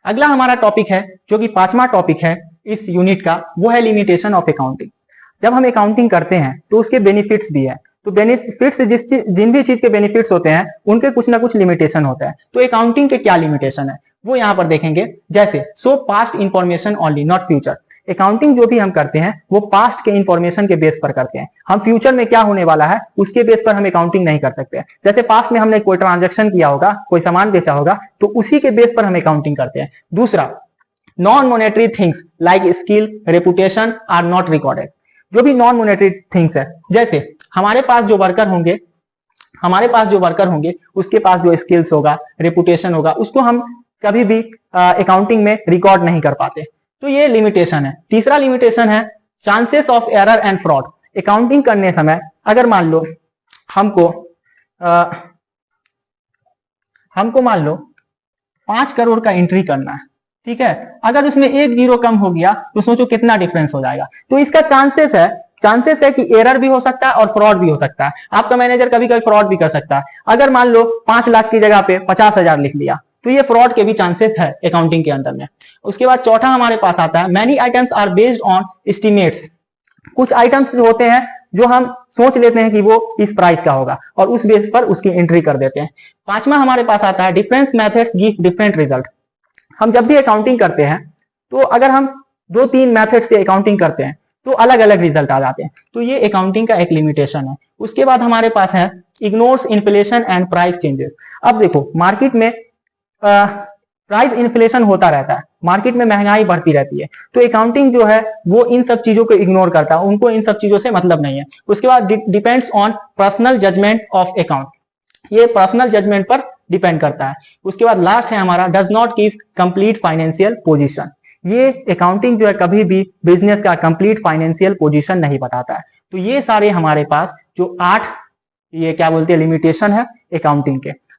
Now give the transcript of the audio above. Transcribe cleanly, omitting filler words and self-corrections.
अगला हमारा टॉपिक है जो कि 5वां टॉपिक है इस यूनिट का, वो है लिमिटेशन ऑफ अकाउंटिंग। जब हम अकाउंटिंग करते हैं तो उसके बेनिफिट्स भी है। तो बेनिफिट्स जिन भी चीज के बेनिफिट्स होते हैं उनके कुछ ना कुछ लिमिटेशन होता है। तो अकाउंटिंग के क्या लिमिटेशन है वो यहाँ पर देखेंगे। जैसे सो past information only not future. Accounting जो भी हम करते हैं वो पास्ट के इंफॉर्मेशन के बेस पर करते हैं। हम फ्यूचर में क्या होने वाला है उसके बेस पर हम अकाउंटिंग नहीं कर सकते। जैसे पास्ट में हमने कोई ट्रांजेक्शन किया होगा, कोई सामान बेचा होगा, तो उसी के बेस पर हम अकाउंटिंग करते हैं। दूसरा, non monetary things like skill reputation are not recorded. जो भी नॉन मॉनेटरी थिंग्स है, जैसे हमारे पास जो वर्कर होंगे उसके पास जो स्किल्स होगा, रेपुटेशन होगा, उसको हम कभी भी अकाउंटिंग में रिकॉर्ड नहीं कर पाते। तो ये लिमिटेशन है। तीसरा लिमिटेशन है chances of error and fraud. Accounting करने समय अगर मान लो हमको मान लो 5 करोड़ का एंट्री करना है, ठीक है। अगर उसमें 1 जीरो कम हो गया तो सोचो कितना डिफरेंस हो जाएगा। तो इसका चांसेस है कि एरर भी हो सकता है और फ्रॉड भी हो सकता है। आपका मैनेजर कभी कभी फ्रॉड भी कर सकता है। अगर मान लो 5 लाख की जगह पे 50,000 लिख लिया तो ये फ्रॉड के भी चांसेस है अकाउंटिंग के अंदर में। उसके बाद चौथा हमारे पास आता है many items are based on estimates. कुछ आइटम्स होते हैं जो हम सोच लेते हैं कि वो इस प्राइस का होगा और उस बेस पर उसकी एंट्री कर देते हैं। 5वां हमारे पास आता है difference methods give different result. हम जब भी अकाउंटिंग करते हैं तो अगर हम 2-3 मेथड से अकाउंटिंग करते हैं तो अलग अलग रिजल्ट आ जाते हैं। तो ये अकाउंटिंग का एक लिमिटेशन है। उसके बाद हमारे पास है ignores inflation and price changes. अब देखो मार्केट में प्राइस इन्फ्लेशन होता रहता है, मार्केट में महंगाई बढ़ती रहती है। तो अकाउंटिंग जो है वो इन सब चीजों को इग्नोर करता है, उनको इन सब चीजों से मतलब नहीं है। उसके बाद depends on personal judgement of account. ये पर्सनल जजमेंट पर डिपेंड करता है। उसके बाद लास्ट है हमारा does not give complete financial position. ये अकाउंटिंग जो है कभी भी बिजनेस का कंप्लीट फाइनेंशियल पोजीशन नहीं बताता है। तो ये सारे हमारे पास जो 8 ये क्या बोलते हैं लिमिटेशन है अकाउंटिंग के।